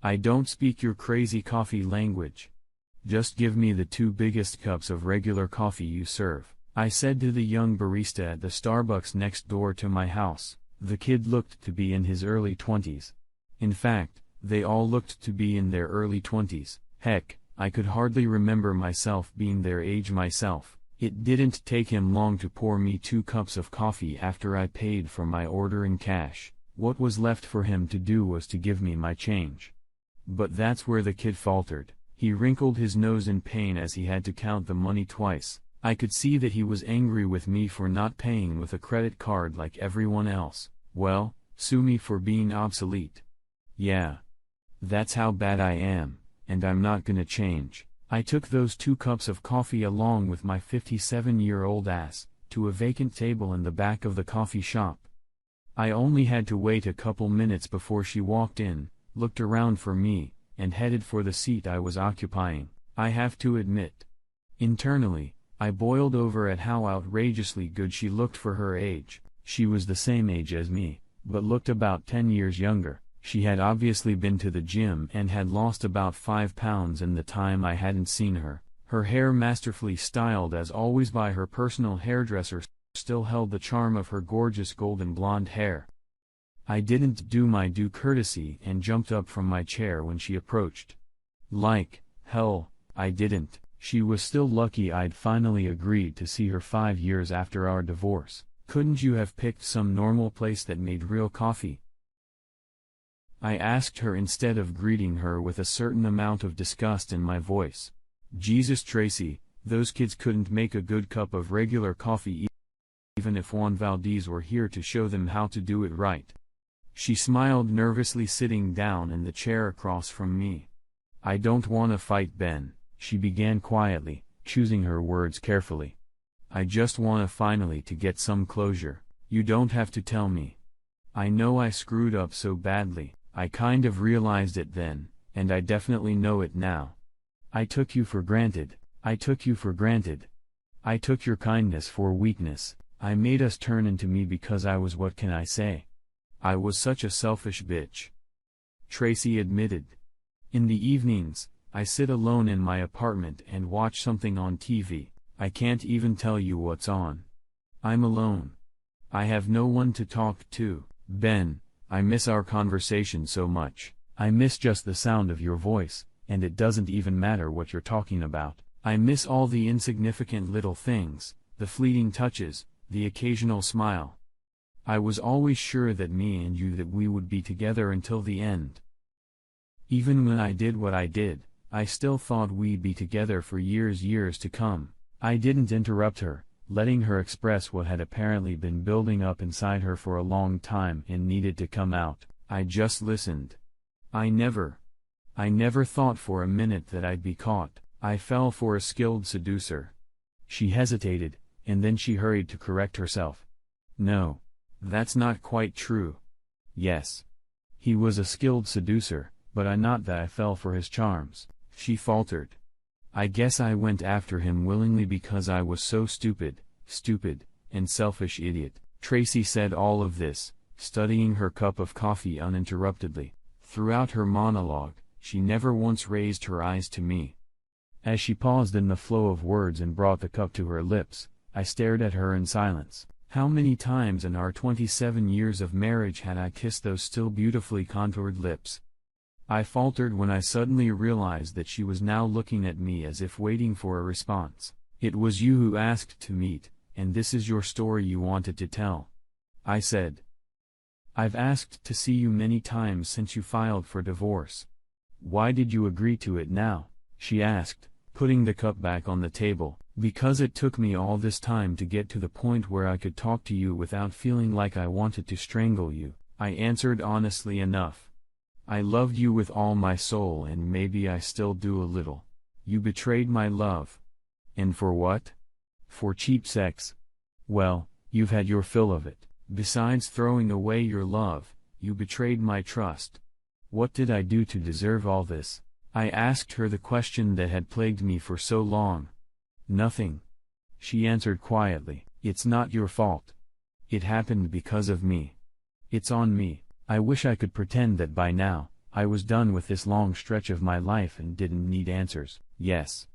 I don't speak your crazy coffee language. Just give me the 2 biggest cups of regular coffee you serve, I said to the young barista at the Starbucks next door to my house. The kid looked to be in his early 20s. In fact, they all looked to be in their early 20s. Heck, I could hardly remember myself being their age myself. It didn't take him long to pour me 2 cups of coffee after I paid for my order in cash. What was left for him to do was to give me my change. But that's where the kid faltered. He wrinkled his nose in pain as he had to count the money twice. I could see that he was angry with me for not paying with a credit card like everyone else. Well, sue me for being obsolete. Yeah. That's how bad I am, and I'm not gonna change. I took those 2 cups of coffee along with my 57-year-old ass, to a vacant table in the back of the coffee shop. I only had to wait a couple minutes before she walked in, looked around for me, and headed for the seat I was occupying. I have to admit, internally, I boiled over at how outrageously good she looked for her age. She was the same age as me, but looked about 10 years younger. She had obviously been to the gym and had lost about 5 pounds in the time I hadn't seen her. Her hair, masterfully styled as always by her personal hairdresser, still held the charm of her gorgeous golden blonde hair. I didn't do my due courtesy and jumped up from my chair when she approached. Like hell, I didn't. She was still lucky I'd finally agreed to see her 5 years after our divorce. Couldn't you have picked some normal place that made real coffee? I asked her instead of greeting her with a certain amount of disgust in my voice. Jesus, Tracy, those kids couldn't make a good cup of regular coffee even if Juan Valdez were here to show them how to do it right. She smiled nervously, sitting down in the chair across from me. I don't want to fight, Ben, she began quietly, choosing her words carefully. I just want to finally to get some closure. You don't have to tell me. I know I screwed up so badly. I kind of realized it then, and I definitely know it now. I took you for granted. I took you for granted. I took your kindness for weakness. I made us turn into me because I was, what can I say? I was such a selfish bitch. Tracy admitted. In the evenings, I sit alone in my apartment and watch something on TV. I can't even tell you what's on. I'm alone. I have no one to talk to. Ben, I miss our conversation so much. I miss just the sound of your voice, and it doesn't even matter what you're talking about. I miss all the insignificant little things, the fleeting touches, the occasional smile. I was always sure that me and you, that we would be together until the end. Even when I did what I did, I still thought we'd be together for years to come. I didn't interrupt her, letting her express what had apparently been building up inside her for a long time and needed to come out. I just listened. I never thought for a minute that I'd be caught. I fell for a skilled seducer. She hesitated, and then she hurried to correct herself. No, that's not quite true. Yes, he was a skilled seducer, but not that I fell for his charms, she faltered. I guess I went after him willingly because I was so stupid, and selfish idiot. Tracy said all of this, studying her cup of coffee uninterruptedly. Throughout her monologue, she never once raised her eyes to me. As she paused in the flow of words and brought the cup to her lips, I stared at her in silence. How many times in our 27 years of marriage had I kissed those still beautifully contoured lips? I faltered when I suddenly realized that she was now looking at me as if waiting for a response. It was you who asked to meet, and this is your story you wanted to tell, I said. I've asked to see you many times since you filed for divorce. Why did you agree to it now? She asked, putting the cup back on the table. Because it took me all this time to get to the point where I could talk to you without feeling like I wanted to strangle you, I answered honestly enough. I loved you with all my soul, and maybe I still do a little. You betrayed my love. And for what? For cheap sex. Well, you've had your fill of it. Besides throwing away your love, you betrayed my trust. What did I do to deserve all this? I asked her the question that had plagued me for so long. Nothing. She answered quietly. It's not your fault. It happened because of me. It's on me. I wish I could pretend that by now, I was done with this long stretch of my life and didn't need answers. Yes.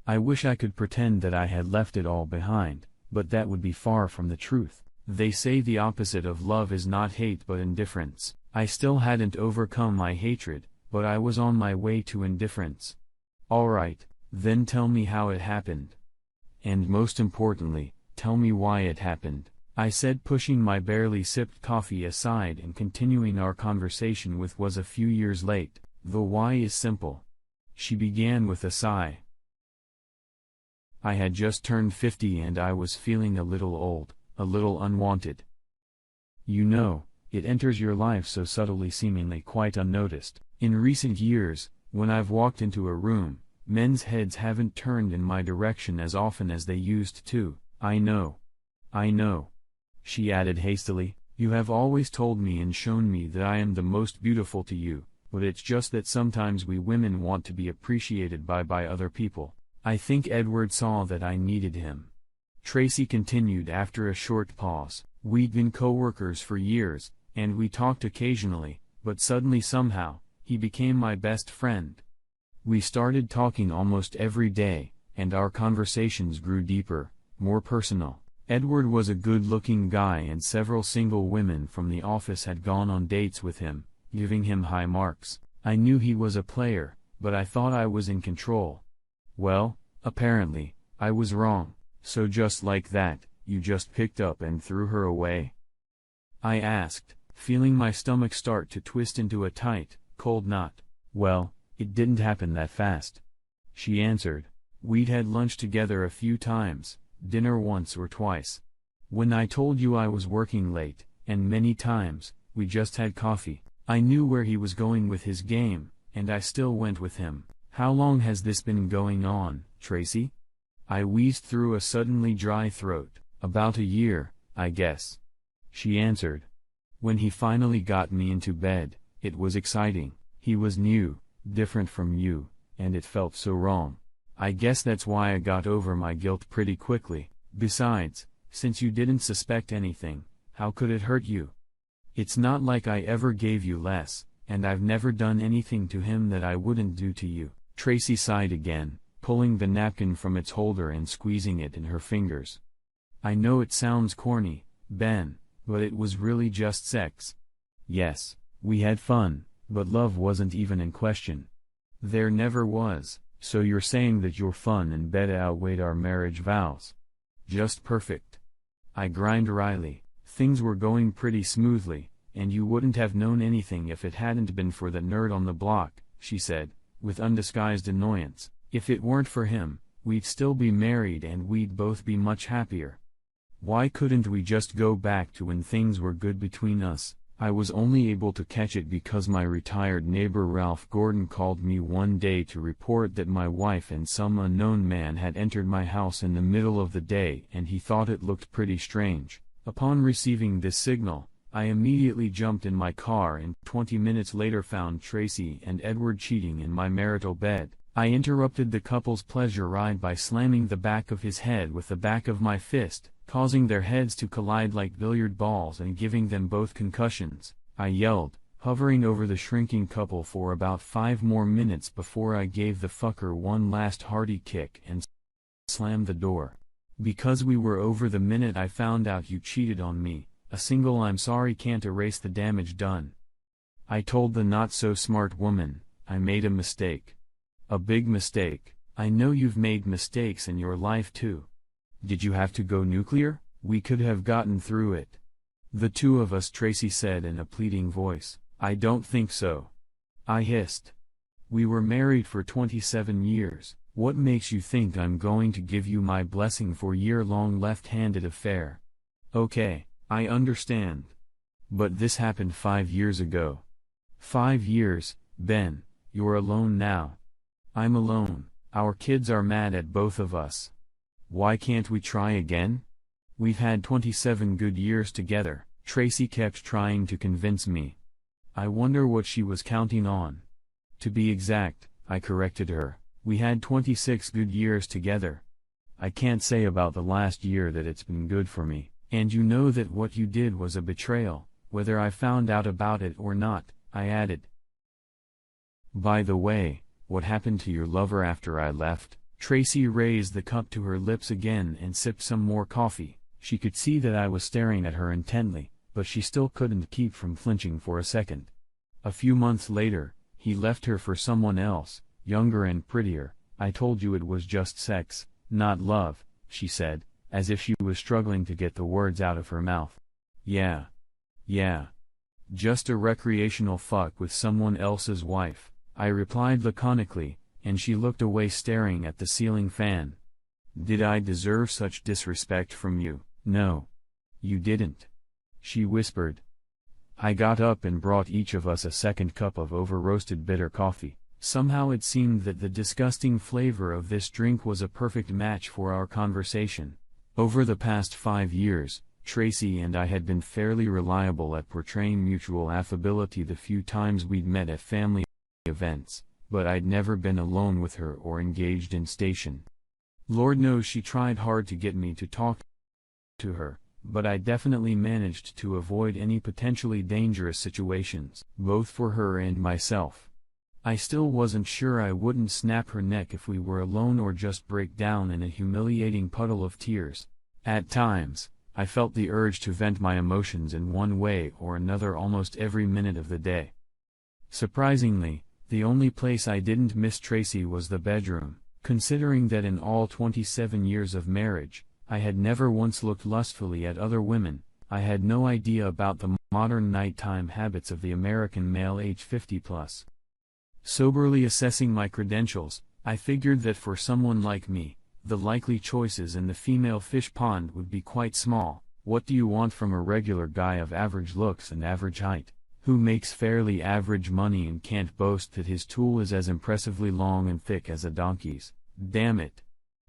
I wish I could pretend that I had left it all behind, but that would be far from the truth. They say the opposite of love is not hate but indifference. I still hadn't overcome my hatred, but I was on my way to indifference. Alright, then tell me how it happened. And most importantly, tell me why it happened, I said, pushing my barely sipped coffee aside and continuing our conversation with was a few years late. The why is simple. She began with a sigh. I had just turned 50 and I was feeling a little old, a little unwanted. You know, it enters your life so subtly, seemingly quite unnoticed. In recent years, when I've walked into a room, men's heads haven't turned in my direction as often as they used to. I know. She added hastily, you have always told me and shown me that I am the most beautiful to you, but it's just that sometimes we women want to be appreciated by other people. I think Edward saw that I needed him. Tracy continued after a short pause. We'd been co-workers for years, and we talked occasionally, but suddenly somehow, he became my best friend. We started talking almost every day, and our conversations grew deeper, more personal. Edward was a good-looking guy and several single women from the office had gone on dates with him, giving him high marks. I knew he was a player, but I thought I was in control. Well, apparently, I was wrong. So just like that, you just picked up and threw her away? I asked, feeling my stomach start to twist into a tight, cold knot. Well, it didn't happen that fast. She answered. We'd had lunch together a few times, dinner once or twice. When I told you I was working late, and many times, we just had coffee. I knew where he was going with his game, and I still went with him. How long has this been going on, Tracy? I wheezed through a suddenly dry throat. About a year, I guess. She answered. When he finally got me into bed, it was exciting. He was new, different from you, and it felt so wrong. I guess that's why I got over my guilt pretty quickly. Besides, since you didn't suspect anything, how could it hurt you? It's not like I ever gave you less, and I've never done anything to him that I wouldn't do to you. Tracy sighed again, pulling the napkin from its holder and squeezing it in her fingers. I know it sounds corny, Ben, but it was really just sex. Yes, we had fun, but love wasn't even in question. There never was. So you're saying that your fun in bed outweighed our marriage vows? Just perfect. I grinned wryly. Things were going pretty smoothly, and you wouldn't have known anything if it hadn't been for the nerd on the block, she said, with undisguised annoyance. If it weren't for him, we'd still be married and we'd both be much happier. Why couldn't we just go back to when things were good between us? I was only able to catch it because my retired neighbor Ralph Gordon called me one day to report that my wife and some unknown man had entered my house in the middle of the day and he thought it looked pretty strange. Upon receiving this signal, I immediately jumped in my car and 20 minutes later found Tracy and Edward cheating in my marital bed. I interrupted the couple's pleasure ride by slamming the back of his head with the back of my fist, causing their heads to collide like billiard balls and giving them both concussions. I yelled, hovering over the shrinking couple for about 5 more minutes before I gave the fucker one last hearty kick and slammed the door. Because we were over the minute I found out you cheated on me, a single I'm sorry can't erase the damage done. I told the not-so-smart woman, I made a mistake. A big mistake. I know you've made mistakes in your life too. Did you have to go nuclear? We could have gotten through it. The two of us, Tracy said in a pleading voice. I don't think so. I hissed. We were married for 27 years. What makes you think I'm going to give you my blessing for a year-long left-handed affair? Okay, I understand. But this happened 5 years ago. 5 years, Ben, you're alone now. I'm alone. Our kids are mad at both of us. Why can't we try again? We've had 27 good years together. Tracy kept trying to convince me. I wonder what she was counting on. To be exact, I corrected her, we had 26 good years together. I can't say about the last year that it's been good for me. And you know that what you did was a betrayal, whether I found out about it or not, I added. By the way, what happened to your lover after I left? Tracy raised the cup to her lips again and sipped some more coffee. She could see that I was staring at her intently, but she still couldn't keep from flinching for a second. A few months later, he left her for someone else, younger and prettier. I told you it was just sex, not love, she said, as if she was struggling to get the words out of her mouth. Yeah. Just a recreational fuck with someone else's wife, I replied laconically, and she looked away staring at the ceiling fan. Did I deserve such disrespect from you? No. You didn't. She whispered. I got up and brought each of us a second cup of over-roasted bitter coffee. Somehow it seemed that the disgusting flavor of this drink was a perfect match for our conversation. Over the past 5 years, Tracy and I had been fairly reliable at portraying mutual affability the few times we'd met at family events, but I'd never been alone with her or engaged in station. Lord knows she tried hard to get me to talk to her, but I definitely managed to avoid any potentially dangerous situations, both for her and myself. I still wasn't sure I wouldn't snap her neck if we were alone or just break down in a humiliating puddle of tears. At times, I felt the urge to vent my emotions in one way or another almost every minute of the day. Surprisingly, the only place I didn't miss Tracy was the bedroom, considering that in all 27 years of marriage, I had never once looked lustfully at other women. I had no idea about the modern nighttime habits of the American male age 50+. Soberly assessing my credentials, I figured that for someone like me, the likely choices in the female fish pond would be quite small. What do you want from a regular guy of average looks and average height, who makes fairly average money and can't boast that his tool is as impressively long and thick as a donkey's? Damn it.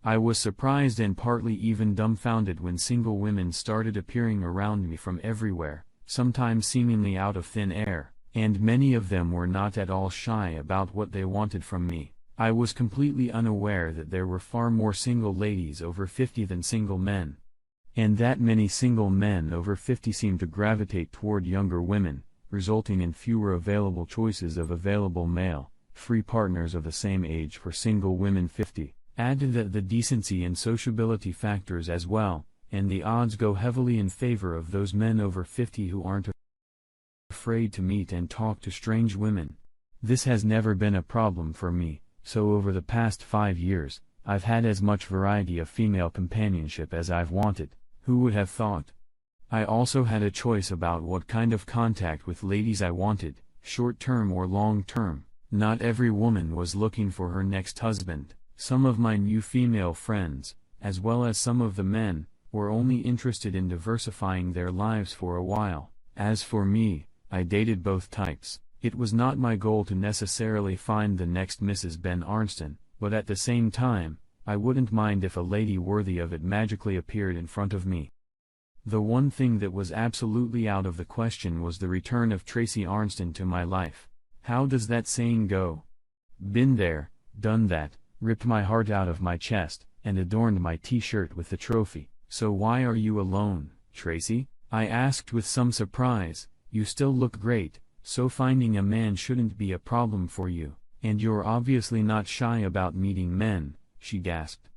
I was surprised and partly even dumbfounded when single women started appearing around me from everywhere, sometimes seemingly out of thin air, and many of them were not at all shy about what they wanted from me. I was completely unaware that there were far more single ladies over 50 than single men. And that many single men over 50 seemed to gravitate toward younger women, resulting in fewer available choices of available male, free partners of the same age for single women 50. Add to that the decency and sociability factors as well, and the odds go heavily in favor of those men over 50 who aren't afraid to meet and talk to strange women. This has never been a problem for me, so over the past 5 years, I've had as much variety of female companionship as I've wanted. Who would have thought? I also had a choice about what kind of contact with ladies I wanted, short-term or long-term. Not every woman was looking for her next husband. Some of my new female friends, as well as some of the men, were only interested in diversifying their lives for a while. As for me, I dated both types. It was not my goal to necessarily find the next Mrs. Ben Arnston, but at the same time, I wouldn't mind if a lady worthy of it magically appeared in front of me. The one thing that was absolutely out of the question was the return of Tracy Arnston to my life. How does that saying go? Been there, done that, ripped my heart out of my chest, and adorned my t-shirt with the trophy. So why are you alone, Tracy? I asked with some surprise. You still look great, so finding a man shouldn't be a problem for you, and you're obviously not shy about meeting men, she gasped.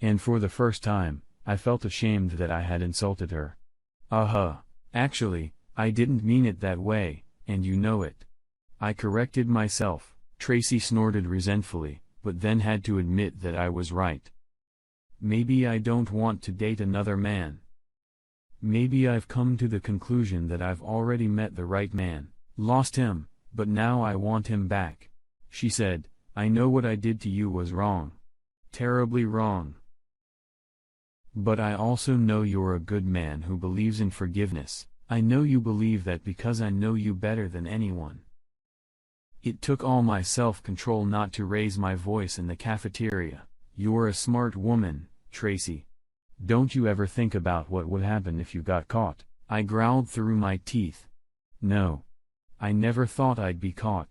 And for the first time, I felt ashamed that I had insulted her. Actually, I didn't mean it that way, and you know it. I corrected myself. Tracy snorted resentfully, but then had to admit that I was right. Maybe I don't want to date another man. Maybe I've come to the conclusion that I've already met the right man, lost him, but now I want him back. She said, I know what I did to you was wrong. Terribly wrong. But I also know you're a good man who believes in forgiveness. I know you believe that because I know you better than anyone. It took all my self-control not to raise my voice in the cafeteria. You're a smart woman, Tracy. Don't you ever think about what would happen if you got caught? I growled through my teeth. No. I never thought I'd be caught.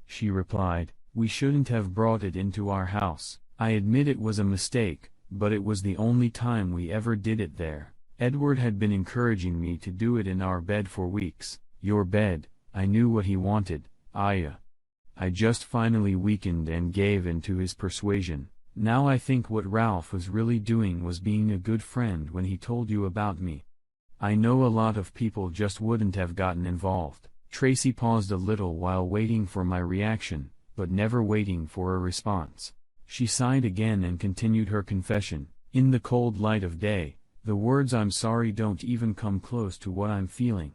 She replied, we shouldn't have brought it into our house. I admit it was a mistake, but it was the only time we ever did it there. Edward had been encouraging me to do it in our bed for weeks. Your bed, I knew what he wanted, Aya. I just finally weakened and gave in to his persuasion. Now I think what Ralph was really doing was being a good friend when he told you about me. I know a lot of people just wouldn't have gotten involved. Tracy paused a little while waiting for my reaction, but never waiting for a response. She sighed again and continued her confession. In the cold light of day, the words "I'm sorry" don't even come close to what I'm feeling.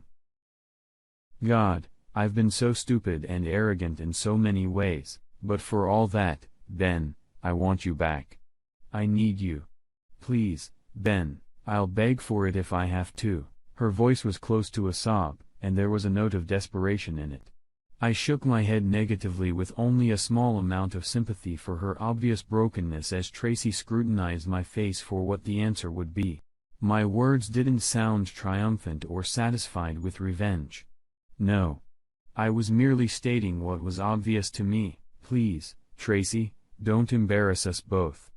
God, I've been so stupid and arrogant in so many ways, but for all that, Ben, I want you back. I need you. Please, Ben, I'll beg for it if I have to. Her voice was close to a sob, and there was a note of desperation in it. I shook my head negatively with only a small amount of sympathy for her obvious brokenness as Tracy scrutinized my face for what the answer would be. My words didn't sound triumphant or satisfied with revenge. No. I was merely stating what was obvious to me. Please, Tracy, don't embarrass us both.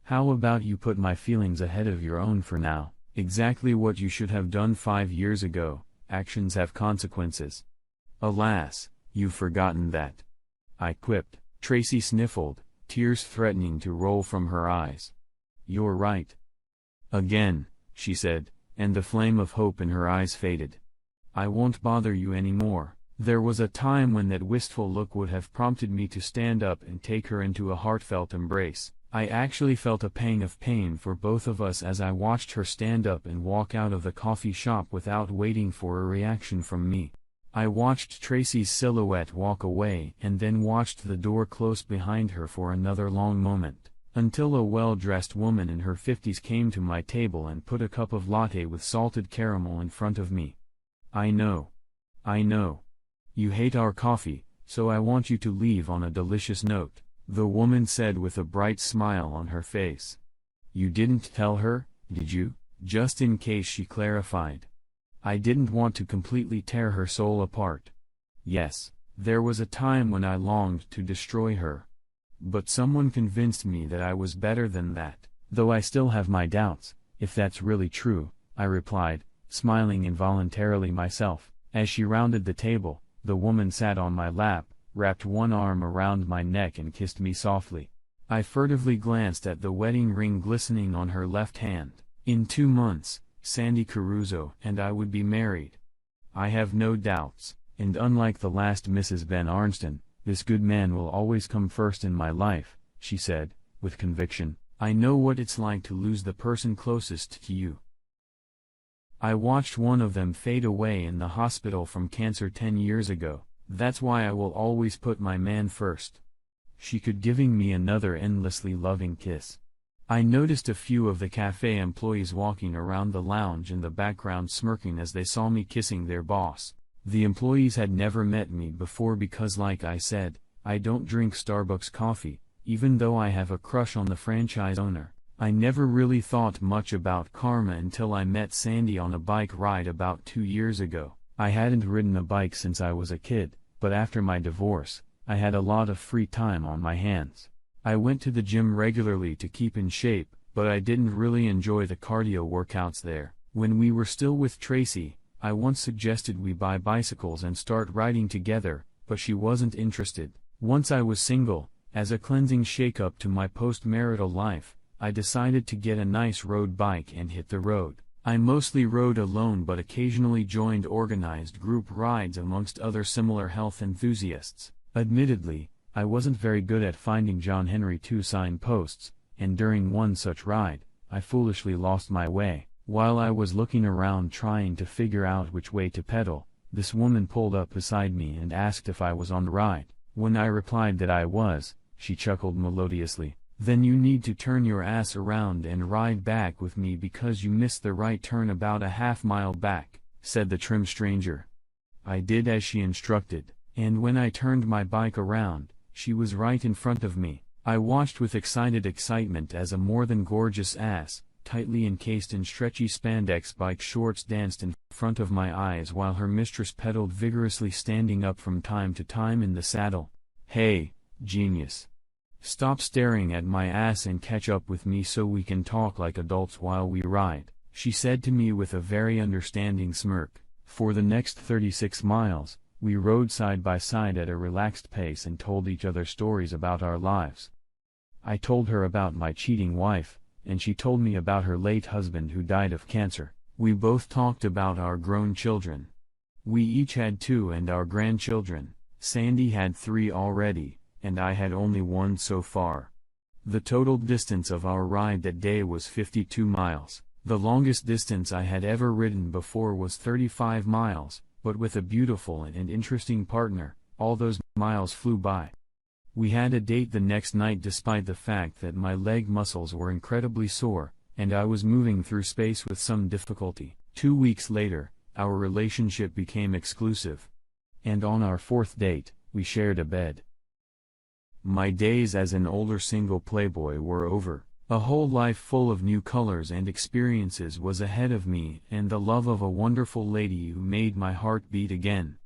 How about you put my feelings ahead of your own for now? Exactly what you should have done 5 years ago. Actions have consequences. Alas, you've forgotten that. I quipped. Tracy sniffled, tears threatening to roll from her eyes. You're right. Again, she said, and the flame of hope in her eyes faded. I won't bother you anymore. There was a time when that wistful look would have prompted me to stand up and take her into a heartfelt embrace. I actually felt a pang of pain for both of us as I watched her stand up and walk out of the coffee shop without waiting for a reaction from me. I watched Tracy's silhouette walk away and then watched the door close behind her for another long moment, until a well-dressed woman in her 50s came to my table and put a cup of latte with salted caramel in front of me. I know. You hate our coffee, so I want you to leave on a delicious note, the woman said with a bright smile on her face. You didn't tell her, did you? Just in case, she clarified. I didn't want to completely tear her soul apart. Yes, there was a time when I longed to destroy her. But someone convinced me that I was better than that, though I still have my doubts, if that's really true, I replied, smiling involuntarily myself. As she rounded the table, the woman sat on my lap, wrapped one arm around my neck and kissed me softly. I furtively glanced at the wedding ring glistening on her left hand. In 2 months, Sandy Caruso and I would be married. I have no doubts, and unlike the last Mrs. Ben Arnston, this good man will always come first in my life, she said, with conviction. I know what it's like to lose the person closest to you. I watched one of them fade away in the hospital from cancer 10 years ago. That's why I will always put my man first. She could giving me another endlessly loving kiss. I noticed a few of the cafe employees walking around the lounge in the background smirking as they saw me kissing their boss. The employees had never met me before because, like I said, I don't drink Starbucks coffee, even though I have a crush on the franchise owner. I never really thought much about karma until I met Sandy on a bike ride about 2 years ago. I hadn't ridden a bike since I was a kid, but after my divorce, I had a lot of free time on my hands. I went to the gym regularly to keep in shape, but I didn't really enjoy the cardio workouts there. When we were still with Tracy, I once suggested we buy bicycles and start riding together, but she wasn't interested. Once I was single, as a cleansing shake-up to my post-marital life, I decided to get a nice road bike and hit the road. I mostly rode alone but occasionally joined organized group rides amongst other similar health enthusiasts. Admittedly, I wasn't very good at finding John Henry II signposts, and during one such ride, I foolishly lost my way. While I was looking around trying to figure out which way to pedal, this woman pulled up beside me and asked if I was on the ride. When I replied that I was, she chuckled melodiously. Then you need to turn your ass around and ride back with me because you missed the right turn about a half-mile back, said the trim stranger. I did as she instructed, and when I turned my bike around, she was right in front of me. I watched with excited excitement as a more than gorgeous ass, tightly encased in stretchy spandex bike shorts, danced in front of my eyes while her mistress pedaled vigorously, standing up from time to time in the saddle. Hey, genius. Stop staring at my ass and catch up with me so we can talk like adults while we ride, she said to me with a very understanding smirk. For the next 36 miles, We rode side by side at a relaxed pace and told each other stories about our lives. I told her about my cheating wife, and she told me about her late husband who died of cancer. We both talked about our grown children. We each had 2 and our grandchildren. Sandy had 3 already, and I had only 1 so far. The total distance of our ride that day was 52 miles. The longest distance I had ever ridden before was 35 miles, but with a beautiful and interesting partner, all those miles flew by. We had a date the next night despite the fact that my leg muscles were incredibly sore, and I was moving through space with some difficulty. 2 weeks later, our relationship became exclusive. And on our 4th date, we shared a bed. My days as an older single playboy were over. A whole life full of new colors and experiences was ahead of me, and the love of a wonderful lady who made my heart beat again.